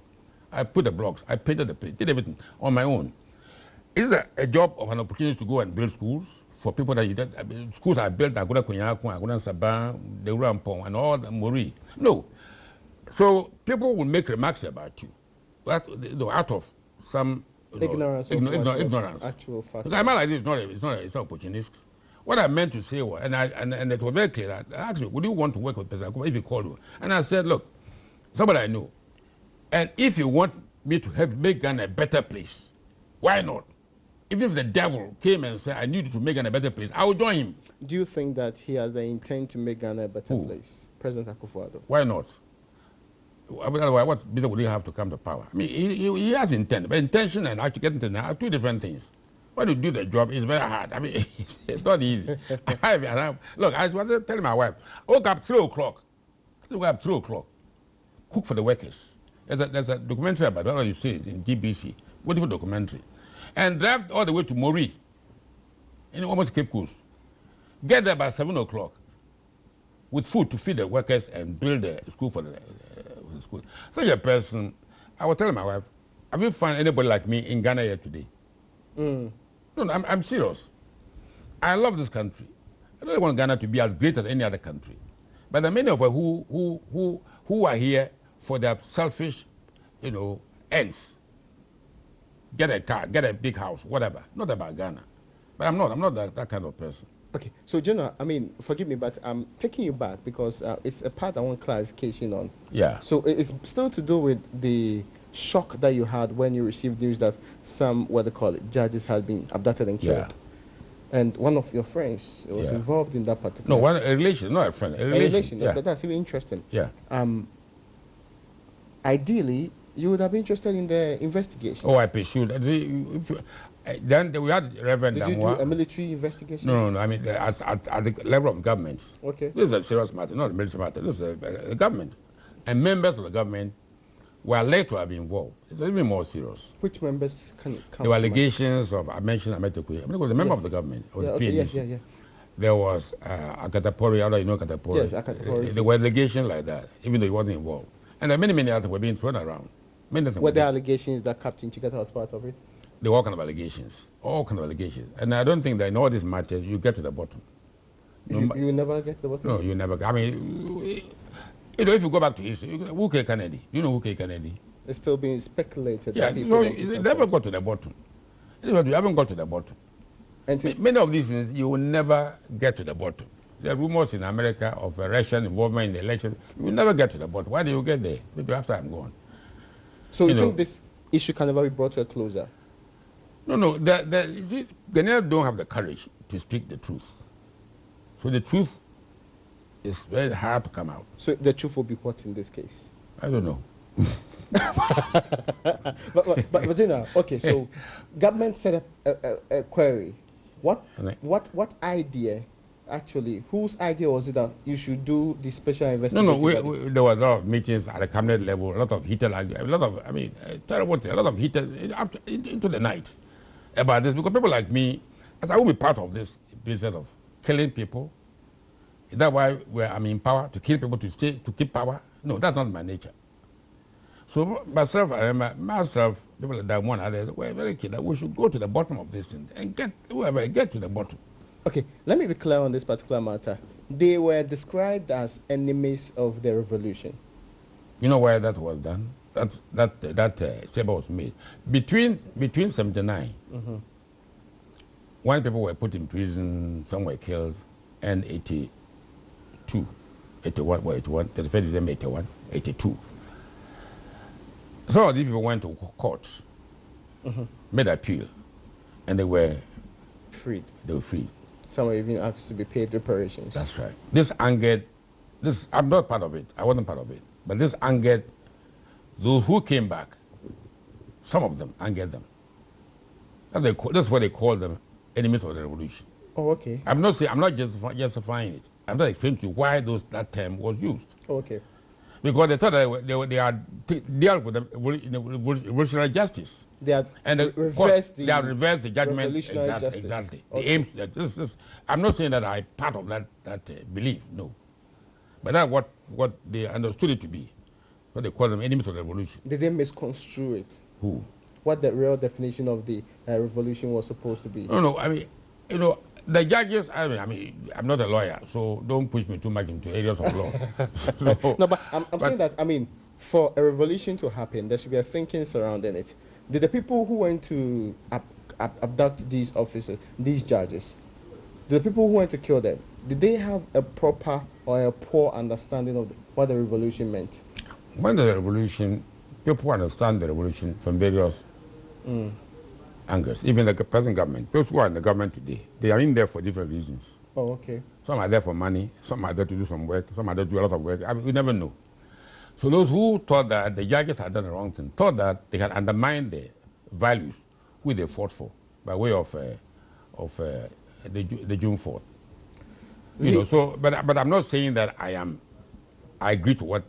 I put the blocks. I painted the place. Did everything on my own. Is it a job of an opportunity to go and build schools for people that schools are built? Agona Konyaku, Agona Sabah, the Rampong, and all the Mori. No. So people will make remarks about you, out of some ignorance. Actual fact. I mean, like this, it's not opportunist. What I meant to say was, and it was very clear that I asked me, would you want to work with President Akufa if he called you? And I said, look, somebody I know, and if you want me to help make Ghana a better place, why not? Even if the devil came and said, I need you to make Ghana a better place, I will join him. Do you think that he has the intent to make Ghana a better place? President Akufo-Addo. Why not? Otherwise, what business would he have to come to power? I mean, he has intent, but intention and actually getting to are two different things. When you do the job, it's very hard. I mean, it's not easy. Look, I was telling my wife, woke up 3 o'clock. Cook for the workers. There's a documentary about that, you see it in GBC. Wonderful documentary. And drive all the way to Mori, in almost Cape Coast. Get there by 7 o'clock with food to feed the workers and build a school for the school. Such a person, I was telling my wife, have you found anybody like me in Ghana here today? No, I'm serious. I love this country. I don't want Ghana to be as great as any other country. But there are many of us who are here for their selfish, ends. Get a car, get a big house, whatever. Not about Ghana. But I'm not that kind of person. Okay, so Jonah, I mean, forgive me, but I'm taking you back because it's a part I want clarification on. Yeah. So it's still to do with the shock that you had when you received news that some, what they call it, judges had been abducted and killed. Yeah. And one of your friends was involved in that particular... No, a relation, not a friend. A relation. Yeah. That's really interesting. Yeah. Ideally, you would have been interested in the investigation. Oh, I pursued. Then we had Reverend Did you do a military investigation? No. I mean, at the level of government. Okay. This is a serious matter, not a military matter. This is a government. And members of the government were alleged to have been involved. It's even more serious. Which members can there were allegations of, I mentioned Ametekwe. Ametekwe was a member of the government. Yeah. There was Akatapori, how do you know Akatapori? Yes, Akatapori. There were allegations like that, even though he wasn't involved. And there are many others were being thrown around. Were there allegations that Captain Chigata was part of it? There were all kind of allegations. All kind of allegations. And I don't think that in all these matters, you get to the bottom. You never get to the bottom? No, you never. I mean, if you go back to history, who K. Kennedy? You know who K. Kennedy? It's still being speculated. Yeah, so you never got to the bottom. You haven't got to the bottom. And many of these things, you will never get to the bottom. There are rumors in America of Russian involvement in the election. You will never get to the bottom. Why do you get there? Maybe after I'm gone. So you think this issue can never be brought to a closure? No. Ghanaians don't have the courage to speak the truth. So the truth is very hard to come out. So the truth will be what in this case? I don't know. but you know, okay, so government set up a query. What idea, actually, whose idea was it that you should do the special investigation? No, there was a lot of meetings at the cabinet level, a lot of heated arguments, terrible thing, a lot of heated, up into the night about this, because people like me, as I will be part of this business of killing people. Is that why I'm in power, to kill people, to keep power? No, that's not my nature. So myself, people like that, one others, were very keen that we should go to the bottom of this thing and get to the bottom. Okay, let me be clear on this particular matter. They were described as enemies of the revolution. You know why that was done? That statement was made between 79, when people were put in prison, some were killed, and 81, 31st December 81, 82. Some of these people went to court, made appeal, and they were freed. They were freed. Some were even asked to be paid reparations. That's right. This angered, I'm not part of it, I wasn't part of it, but this angered those who came back. Some of them angered them. That's what they call them, enemies of the revolution. Oh, okay. I'm not justifying it. I'm just explaining to you why that term was used. Oh, okay. Because they thought that they had dealt with the revolutionary justice. They had reversed the judgment. Exactly. Okay. The aims. I'm not saying that I'm part of that belief. No, but that's what they understood it to be. What they call them, enemies of the revolution. Did they misconstrue it? Who? What the real definition of the revolution was supposed to be? No. I mean, the judges. I'm not a lawyer, so don't push me too much into areas of law. No, but I'm saying that, for a revolution to happen, there should be a thinking surrounding it. Did the people who went to abduct these officers, these judges, the people who went to kill them, did they have a proper or a poor understanding of what the revolution meant? When the revolution, people understand the revolution from various angles. Even the present government, those who are in the government today, they are in there for different reasons. Oh, okay. Some are there for money, some are there to do some work, some are there to do a lot of work. We never know. So those who thought that the judges had done the wrong thing, thought that they had undermined the values which they fought for by way of the June 4th. But I'm not saying that I agree to what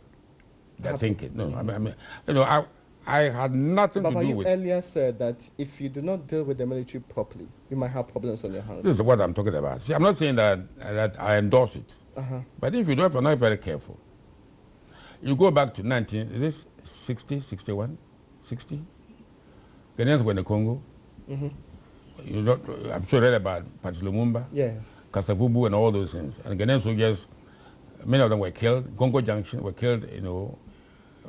they're thinking. No, I had nothing to do with. You earlier said that if you do not deal with the military properly, you might have problems on your hands. This is what I'm talking about. See, I'm not saying that I endorse it. But if you're not very careful, you go back to 60, 61, 60? Ghanaians were in the Congo. You know, I'm sure you read about Patrice Lumumba, Yes. Kasavubu, and all those things. And Ghanaian soldiers, many of them were killed. Congo Junction were killed,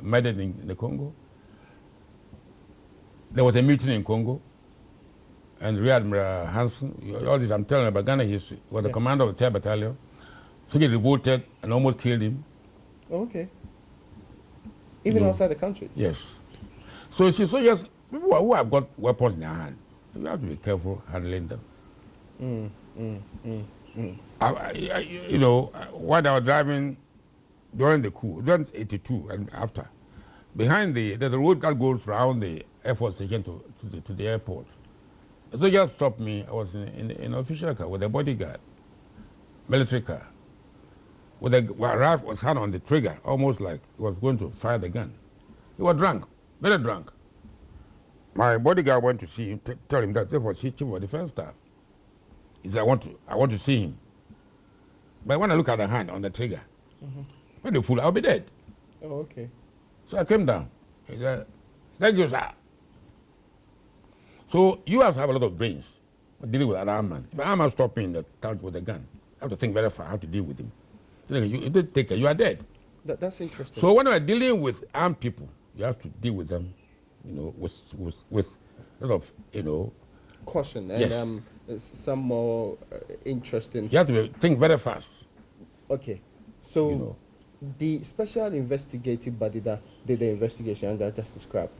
murdered in the Congo. There was a mutiny in Congo. And Rear Admiral Hansen, all this I'm telling you about Ghana history, was the commander of the 3rd Battalion. So he revolted and almost killed him. Oh, okay. Even outside the country? Yes. So you see, soldiers, people who have got weapons in their hand, you have to be careful handling them. While I was driving during the coup, during 82 and after, there's a road that goes around the Air Force station to the airport. A soldier stopped me. I was in an official car with a bodyguard, military car. With his hand on the trigger, almost like he was going to fire the gun. He was drunk, very drunk. My bodyguard went to see him, tell him that they was chief of defense staff. He said, I want to see him. But when I look at the hand on the trigger, when they pull, I'll be dead. Oh, okay. So I came down. He said, thank you, sir. So you have to have a lot of brains dealing with an armed man. If an armed man stops me in the town with a gun, I have to think very far how to deal with him. You don't take care, you are dead. That's interesting. So when you are dealing with armed people, you have to deal with them, with a lot of, caution and some more interesting. You have to think very fast. Okay, so the special investigative body that did the investigation that I just described.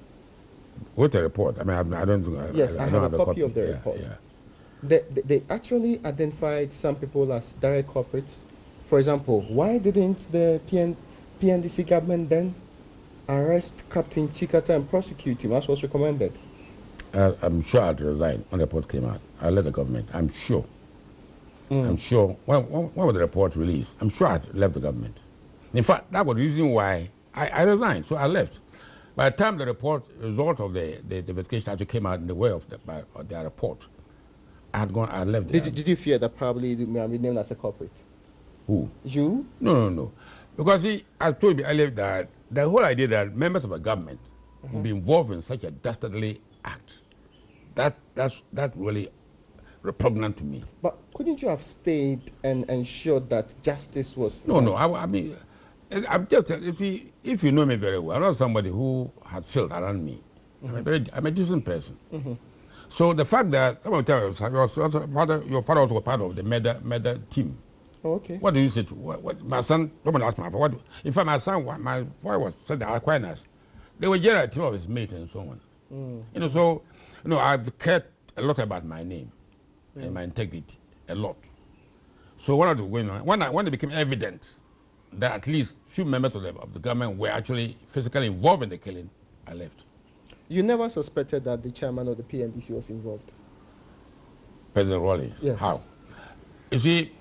With the report, I mean, I don't think. Yes, I have a copy of the report. Yeah. They actually identified some people as direct culprits. For example, why didn't the PNDC government then arrest Captain Chikata and prosecute him as was recommended? I'm sure I'd resign when the report came out. I left the government. I'm sure. I'm sure. When was the report released? I'm sure I'd left the government. In fact, that was the reason why I resigned. So I left. By the time the result of the investigation actually came out in the way of their report, I left. Did you fear that probably you may be named as a culprit? Who? You? No. Because I told you earlier that the whole idea that members of a government will be involved in such a dastardly act, that's really repugnant to me. But couldn't you have stayed and ensured that justice was... No. I mean, I'm just, if you know me very well, I'm not somebody who had failed around me. I'm a decent person. So the fact that, I'm going to tell you, your father also was part of the murder team. Oh, okay. What do you say to my son? Don't ask my father. In fact, my son, my boy was said that Aquinas. They were general team of his mates and so on. So I've cared a lot about my name and my integrity, a lot. So what I was going on when it became evident that at least few members of the government were actually physically involved in the killing, I left. You never suspected that the chairman of the PNDC was involved? President Rawlings? Yes. How? You see,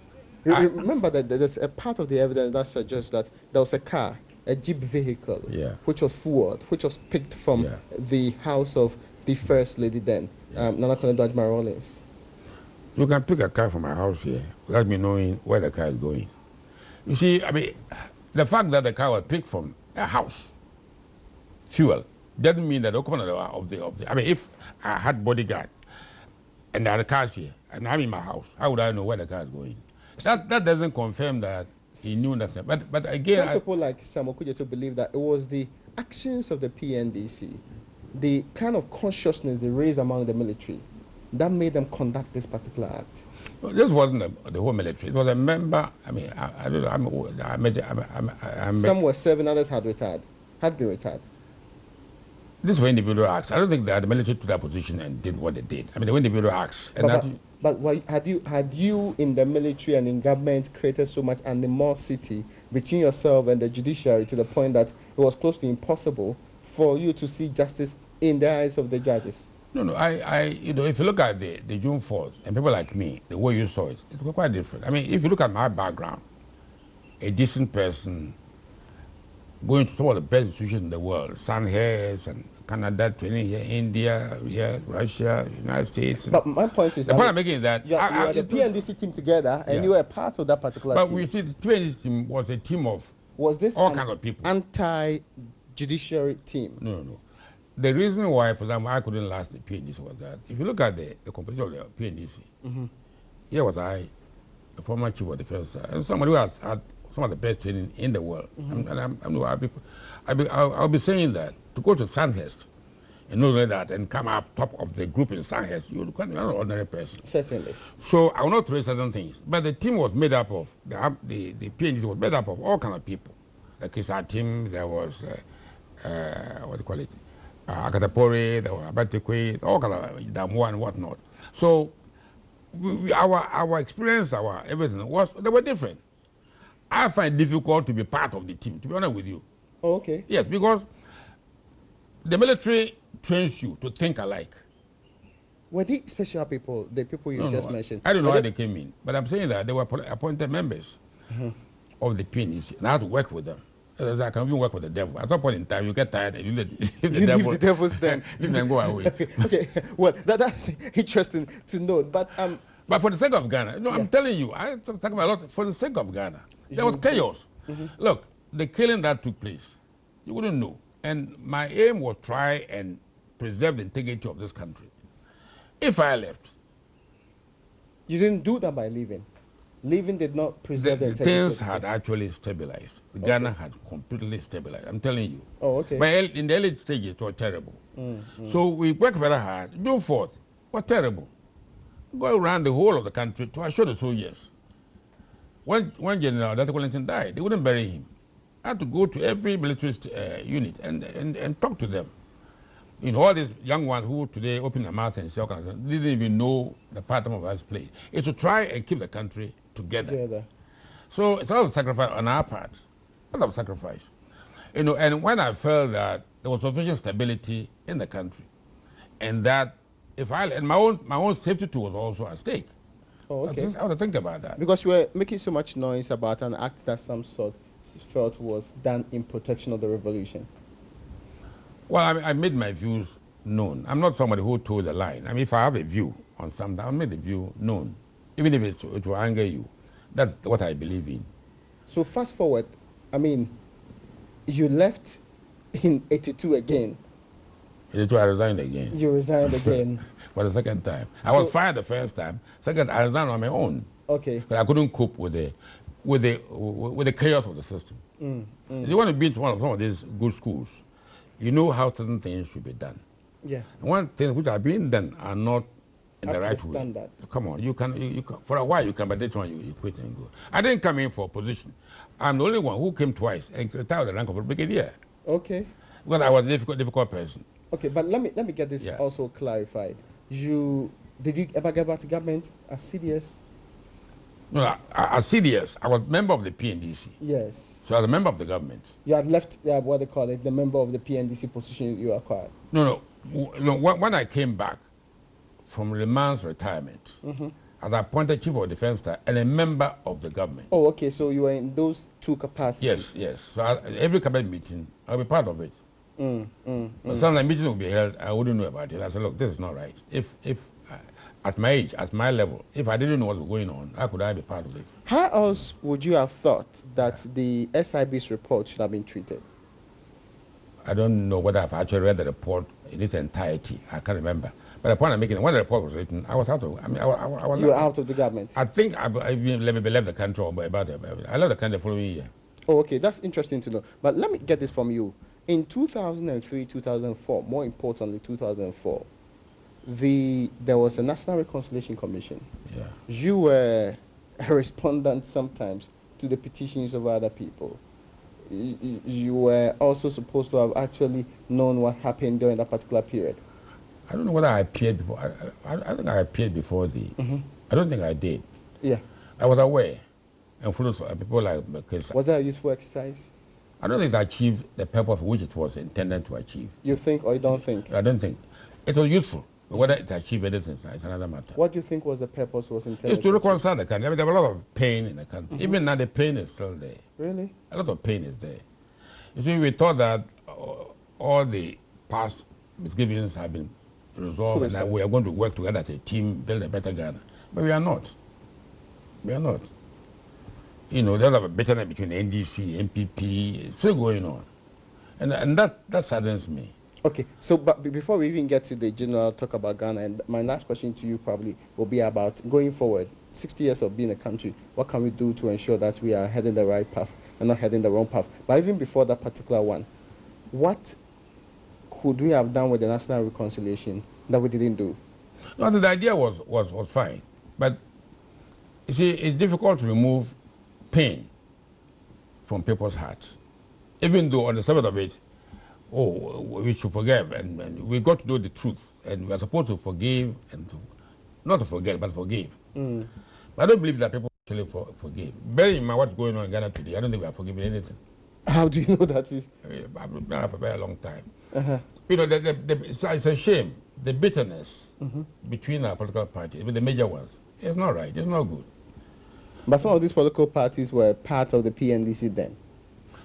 remember that there's a part of the evidence that suggests that there was a car, a jeep vehicle, which was forward, which was picked from the house of the First Lady then, Nana Konadu Admiral Rawlings. You can pick a car from my house here without me knowing where the car is going. You see, I mean, the fact that the car was picked from a house, fuel, doesn't mean that the occupant of the I mean, if I had bodyguard and there are cars here and I'm in my house, how would I know where the car is going? That doesn't confirm that he knew nothing. But again, some people like Sam Okujeto believe that it was the actions of the PNDC, the kind of consciousness they raised among the military, that made them conduct this particular act. Well, this wasn't the whole military. It was a member. I mean, I don't know. Some were serving, others had been retired. These were individual acts. I don't think that the military took that position and did what they did. I mean, they were individual acts. But why, had you in the military and in government created so much animosity between yourself and the judiciary to the point that it was close to impossible for you to see justice in the eyes of the judges? No. If you look at the June 4th and people like me, the way you saw it, it was quite different. I mean, if you look at my background, a decent person going to some of the best institutions in the world, Sandhurst and Canada, training here, India, here, Russia, United States. But my point is, the point I'm making is that you are the PNDC team together, and you were a part of that particular team. But we see the PNDC team was a team of all kinds of people. Anti-judiciary team? No. the reason why, for example, I couldn't last the PNDC was that if you look at the composition of the PNDC, here was I, a former chief of defense, and somebody who has had some of the best training in the world. I'll be saying that to go to Sandhurst and know that and come up top of the group in Sandhurst, you're not an ordinary person. Certainly. So I will not raise certain things, but the team was made up of the PNDC was made up of all kind of people. Like our team, there was what do you call it, Akatapore, there was Abatekwe, all kind of Damwa and whatnot. So our experience, our everything they were different. I find it difficult to be part of the team, to be honest with you. Oh, okay. Yes, because the military trains you to think alike. Were they special people, the people you just mentioned? I don't know how they came in, but I'm saying that they were appointed members of the PNDC, and I had to work with them. As I can even work with the devil. At some point in time, you get tired and you leave the devils then. Leave them go away. Okay. Well, that's interesting to note. But for the sake of Ghana, I'm telling you, I talk about a lot. For the sake of Ghana, there was chaos. Look, the killing that took place, you wouldn't know. And my aim was try and preserve the integrity of this country. If I left, you didn't do that by leaving. Leaving did not preserve the integrity. Things had actually stabilized. Ghana had completely stabilized. I'm telling you. Oh, okay. But in the early stages, it was terrible. So we worked very hard. June 4th was terrible. Go around the whole of the country to assure the soldiers. When Gen.Nunoo Mensah died, they wouldn't bury him. I had to go to every military unit and talk to them. You know, all these young ones who today open their mouth and say, okay, didn't even know the part of us played. It's to try and keep the country together. So it's a lot of sacrifice on our part. A lot of sacrifice. You know, and when I felt that there was sufficient stability in the country, and that if and my own safety too was also at stake. Oh, okay. I had to think about that. Because you were making so much noise about an act that some sort felt was done in protection of the revolution. Well, I made my views known. I'm not somebody who told a lie. I mean, if I have a view on something, I'll make the view known, even if it will anger you. That's what I believe in. So fast forward, I mean, you left in 82 again. 82, I resigned again. You resigned again. For the second time. I was fired the first time. Second, I resigned on my own. Okay. But I couldn't cope with the chaos of the system. If you want to be to some of these good schools, you know how certain things should be done. Yeah. And one thing which are being done are not in the right way. Standard. Come on, you can for a while you can, but this one you quit and go. I didn't come in for a position. I'm the only one who came twice and retired the rank of a brigadier. Okay. Because I was a difficult person. Okay, but let me get this also clarified. Did you ever get back to government as CDS? No, as CDS, I was a member of the PNDC. Yes. So I was a member of the government. You had left, what they call it, the member of the PNDC position you acquired. No. When I came back from Le Mans retirement, I was appointed Chief of Defense Staff and a member of the government. Oh, okay. So you were in those two capacities. Yes. So every cabinet meeting, I'll be part of it. But sometimes meetings will be held, I wouldn't know about it. I said, look, this is not right. If at my age, at my level, if I didn't know what was going on, how could I be part of it? How else would you have thought that the SIB's report should have been treated? I don't know whether I've actually read the report in its entirety. I can't remember. But the point I'm making, when the report was written, I was out of. I mean, I was. You were out of the government. I think I left the country about it. I left the country the following year. Oh, okay, that's interesting to know. But let me get this from you. In 2003, 2004, more importantly, 2004, there was a National Reconciliation Commission. Yeah. You were a respondent sometimes to the petitions of other people. You were also supposed to have actually known what happened during that particular period. I don't know whether I appeared before. I think I appeared before the. I don't think I did. Yeah. I was aware, and followed people like. Was that a useful exercise? I don't think it achieved the purpose which it was intended to achieve. You think or you don't think? I don't think. It was useful. But whether it achieved anything is another matter. What do you think was the purpose was intended? It's to reconcile the country. I mean, there was a lot of pain in the country. Even now, the pain is still there. Really? A lot of pain is there. You see, we thought that all the past misgivings have been resolved and that we are going to work together as a team, build a better Ghana. But we are not. We are not. You know, there's a bitterness between NDC, NPP, it's still going on. And that saddens me. Okay, so but before we even get to the general talk about Ghana, and my last question to you probably will be about going forward, 60 years of being a country, what can we do to ensure that we are heading the right path and not heading the wrong path? But even before that particular one, what could we have done with the national reconciliation that we didn't do? No, the idea was fine, but you see, it's difficult to remove pain from people's hearts, even though on the surface of it, oh, we should forgive, and we got to know the truth, and we are supposed to forgive and not to forget, but forgive. But I don't believe that people actually forgive. Bearing in mind what's going on in Ghana today, I don't think we are forgiving anything. How do you know that is? I mean, I've been there for a very long time. You know, it's a shame, the bitterness between our political parties, with the major ones. It's not right, it's not good. But some of these political parties were part of the PNDC then.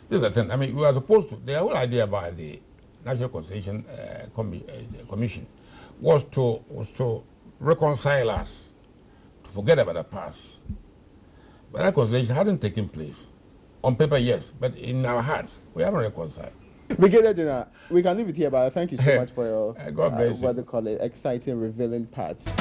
This is the thing. I mean, we are supposed to, the whole idea about the National Reconciliation Commission was to reconcile us, to forget about the past. But reconciliation hadn't taken place. On paper, yes, but in our hearts, we haven't reconciled. Brigadier General, we can leave it here, but thank you so much for your God bless you. what they call it, exciting, revealing parts.